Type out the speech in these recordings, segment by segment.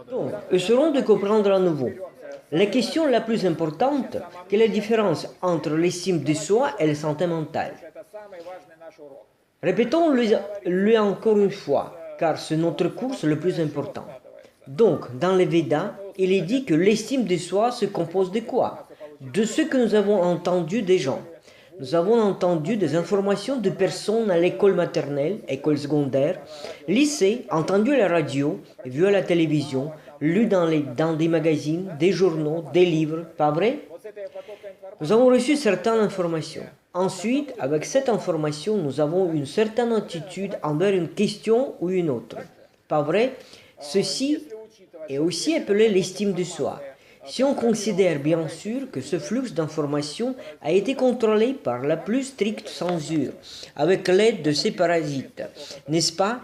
Donc, essaierons de comprendre à nouveau. La question la plus importante, quelle est la différence entre l'estime de soi et la santé mentale? Répétons-le encore une fois, car c'est notre cours le plus important. Donc, dans les Védas, il est dit que l'estime de soi se compose de quoi? De ce que nous avons entendu des gens. Nous avons entendu des informations de personnes à l'école maternelle, école secondaire, lycée, entendu à la radio, vu à la télévision, lu dans des magazines, des journaux, des livres, pas vrai? Nous avons reçu certaines informations. Ensuite, avec cette information, nous avons une certaine attitude envers une question ou une autre. Pas vrai? Ceci est aussi appelé l'estime de soi. Si on considère bien sûr que ce flux d'informations a été contrôlé par la plus stricte censure, avec l'aide de ces parasites, n'est-ce pas?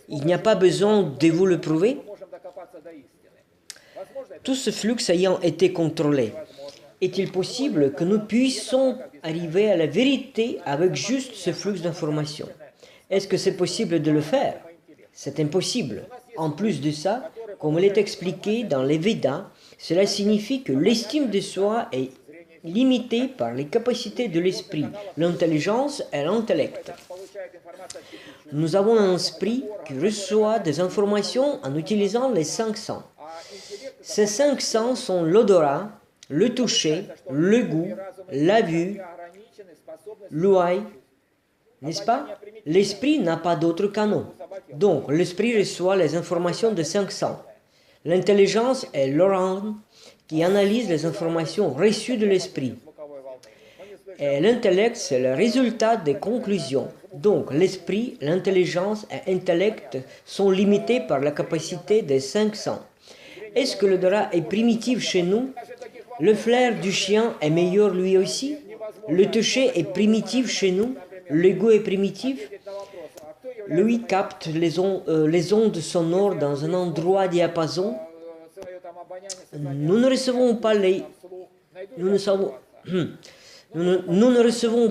Il n'y a pas besoin de vous le prouver. Tout ce flux ayant été contrôlé, est-il possible que nous puissions arriver à la vérité avec juste ce flux d'informations? Est-ce que c'est possible de le faire? C'est impossible. En plus de ça, comme il est expliqué dans les Védas, cela signifie que l'estime de soi est limitée par les capacités de l'esprit, l'intelligence et l'intellect. Nous avons un esprit qui reçoit des informations en utilisant les 5 sens. Ces 5 sens sont l'odorat, le toucher, le goût, la vue, l'ouïe, n'est-ce pas? L'esprit n'a pas d'autre canon. Donc, l'esprit reçoit les informations de 5 sens. L'intelligence est l'organe qui analyse les informations reçues de l'esprit. Et l'intellect, c'est le résultat des conclusions. Donc, l'esprit, l'intelligence et l'intellect sont limités par la capacité des 5 sens. Est-ce que l'odorat est primitif chez nous? Le flair du chien est meilleur lui aussi? Le toucher est primitif chez nous? Le goût est primitif? L'ouïe capte les ondes sonores dans un endroit diapason. Nous ne recevons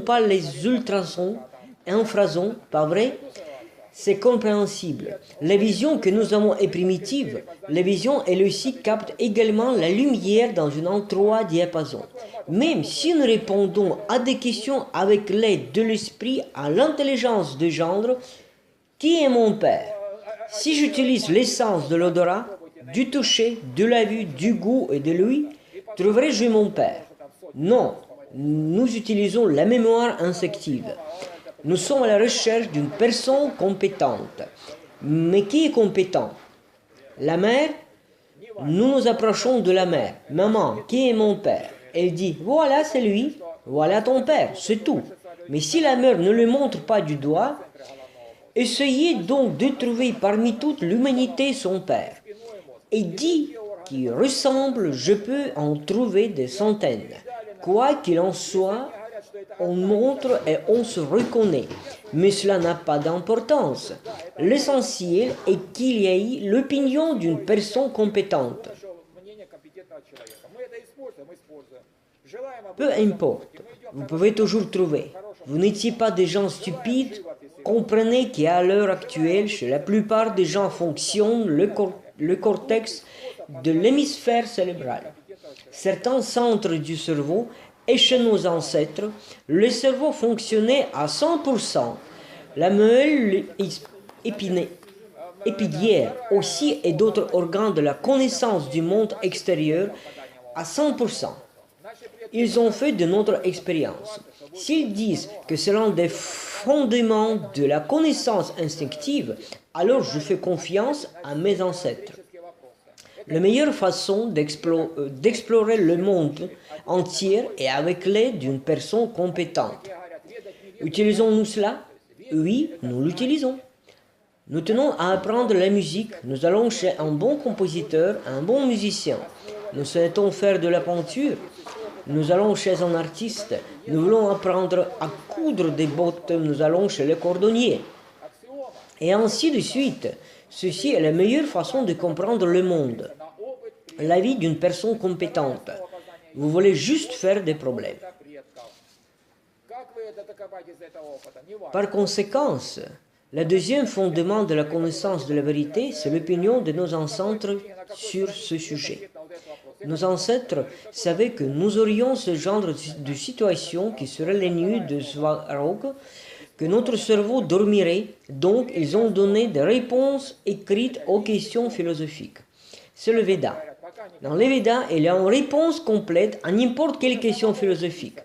pas les ultrasons, infrasons, pas vrai? C'est compréhensible. La vision que nous avons est primitive. La vision, elle aussi, capte également la lumière dans un endroit diapason. Même si nous répondons à des questions avec l'aide de l'esprit, à l'intelligence de genre, qui est mon père? Si j'utilise l'essence de l'odorat, du toucher, de la vue, du goût et de l'ouïe, trouverai-je mon père? Non, nous utilisons la mémoire instinctive. Nous sommes à la recherche d'une personne compétente. Mais qui est compétent? La mère? Nous nous approchons de la mère. Maman, qui est mon père? Elle dit, voilà c'est lui, voilà ton père, c'est tout. Mais si la mère ne le montre pas du doigt, essayez donc de trouver parmi toute l'humanité son père. Et dit qu'il ressemble, je peux en trouver des centaines. Quoi qu'il en soit, on montre et on se reconnaît. Mais cela n'a pas d'importance. L'essentiel est qu'il y ait l'opinion d'une personne compétente. Peu importe, vous pouvez toujours trouver. Vous n'étiez pas des gens stupides. Comprenez qu'à l'heure actuelle, chez la plupart des gens fonctionne le cortex de l'hémisphère cérébral. Certains centres du cerveau, et chez nos ancêtres, le cerveau fonctionnait à 100%. La meule épidière aussi et d'autres organes de la connaissance du monde extérieur à 100%. Ils ont fait de notre expérience. S'ils disent que c'est l'un des fondements de la connaissance instinctive, alors je fais confiance à mes ancêtres. La meilleure façon d'explorer le monde entier est avec l'aide d'une personne compétente. Utilisons-nous cela? Oui, nous l'utilisons. Nous tenons à apprendre la musique. Nous allons chez un bon compositeur, un bon musicien. Nous souhaitons faire de la peinture. Nous allons chez un artiste. Nous voulons apprendre à coudre des bottes. Nous allons chez le cordonnier. Et ainsi de suite. Ceci est la meilleure façon de comprendre le monde. La vie d'une personne compétente. Vous voulez juste faire des problèmes. Par conséquent, Le deuxième fondement de la connaissance de la vérité, c'est l'opinion de nos ancêtres sur ce sujet. Nos ancêtres savaient que nous aurions ce genre de situation qui serait les nuits de Svarog, que notre cerveau dormirait, donc ils ont donné des réponses écrites aux questions philosophiques. C'est le Veda. Dans les Védas, il y a une réponse complète à n'importe quelle question philosophique.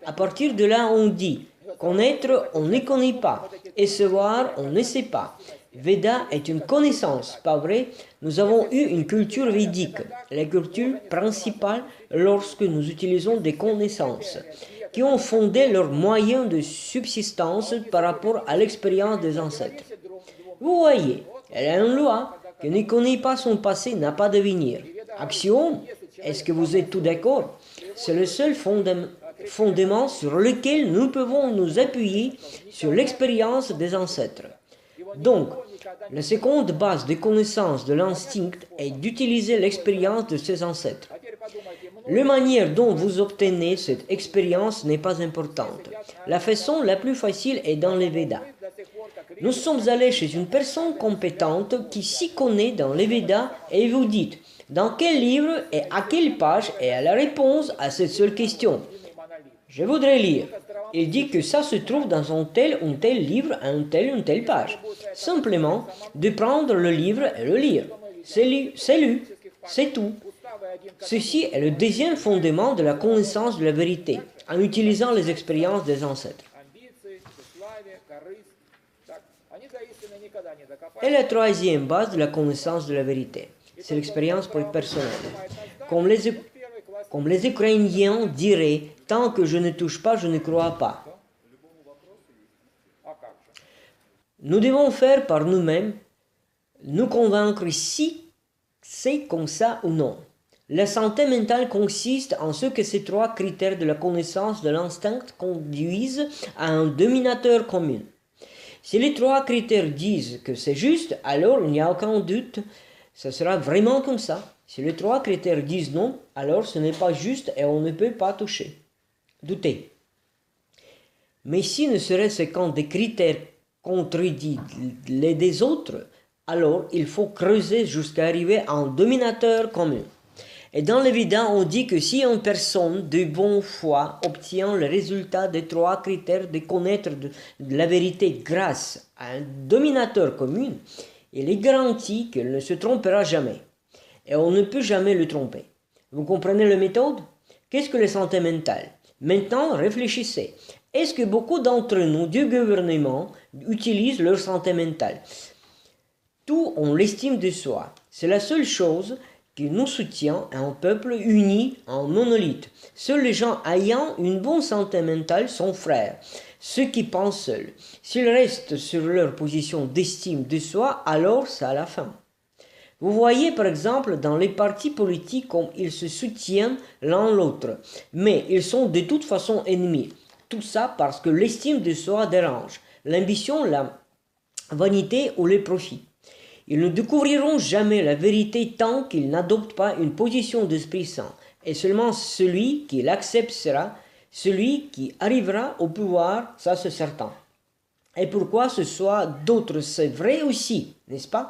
À partir de là, on dit connaître, on ne connaît pas, et savoir, on ne sait pas. Veda est une connaissance, pas vrai? Nous avons eu une culture védique, la culture principale lorsque nous utilisons des connaissances, qui ont fondé leurs moyens de subsistance par rapport à l'expérience des ancêtres. Vous voyez, il y a une loi qui ne connaît pas son passé n'a pas d'avenir. Axiome, est-ce que vous êtes tous d'accord? C'est le seul fondement sur lequel nous pouvons nous appuyer sur l'expérience des ancêtres. Donc, la seconde base de connaissance de l'instinct est d'utiliser l'expérience de ses ancêtres. La manière dont vous obtenez cette expérience n'est pas importante. La façon la plus facile est dans les Védas. Nous sommes allés chez une personne compétente qui s'y connaît dans les Védas et vous dites dans quel livre et à quelle page est la réponse à cette seule question. Je voudrais lire. Il dit que ça se trouve dans un tel livre à une telle page. Simplement de prendre le livre et le lire. C'est lu, c'est tout. Ceci est le deuxième fondement de la connaissance de la vérité, en utilisant les expériences des ancêtres. Et la troisième base de la connaissance de la vérité, c'est l'expérience personnelle. Comme les Ukrainiens diraient, tant que je ne touche pas, je ne crois pas. Nous devons faire par nous-mêmes, nous convaincre si c'est comme ça ou non. La santé mentale consiste en ce que ces trois critères de la connaissance de l'instinct conduisent à un dominateur commun. Si les trois critères disent que c'est juste, alors il n'y a aucun doute, ce sera vraiment comme ça. Si les trois critères disent non, alors ce n'est pas juste et on ne peut pas douter. Mais si ne serait-ce qu'un des critères contredit les des autres, alors il faut creuser jusqu'à arriver à un dominateur commun. Et dans l'évident, on dit que si une personne de bonne foi obtient le résultat des trois critères de connaître de la vérité grâce à un dominateur commun, il est garanti qu'elle ne se trompera jamais. Et on ne peut jamais le tromper. Vous comprenez la méthode? Qu'est-ce que la santé mentale? Maintenant, réfléchissez. Est-ce que beaucoup d'entre nous, du gouvernement, utilisent leur santé mentale? Tout on l'estime de soi. C'est la seule chose qui nous soutient à un peuple uni en monolithe. Seuls les gens ayant une bonne santé mentale sont frères, ceux qui pensent seuls. S'ils restent sur leur position d'estime de soi, alors c'est à la fin. Vous voyez par exemple dans les partis politiques comme ils se soutiennent l'un l'autre, mais ils sont de toute façon ennemis. Tout ça parce que l'estime de soi dérange, l'ambition, la vanité ou les profits. Ils ne découvriront jamais la vérité tant qu'ils n'adoptent pas une position d'Esprit Saint. Et seulement celui qui l'accepte sera celui qui arrivera au pouvoir, ça c'est certain. Et pourquoi ce soit d'autres, c'est vrai aussi, n'est-ce pas?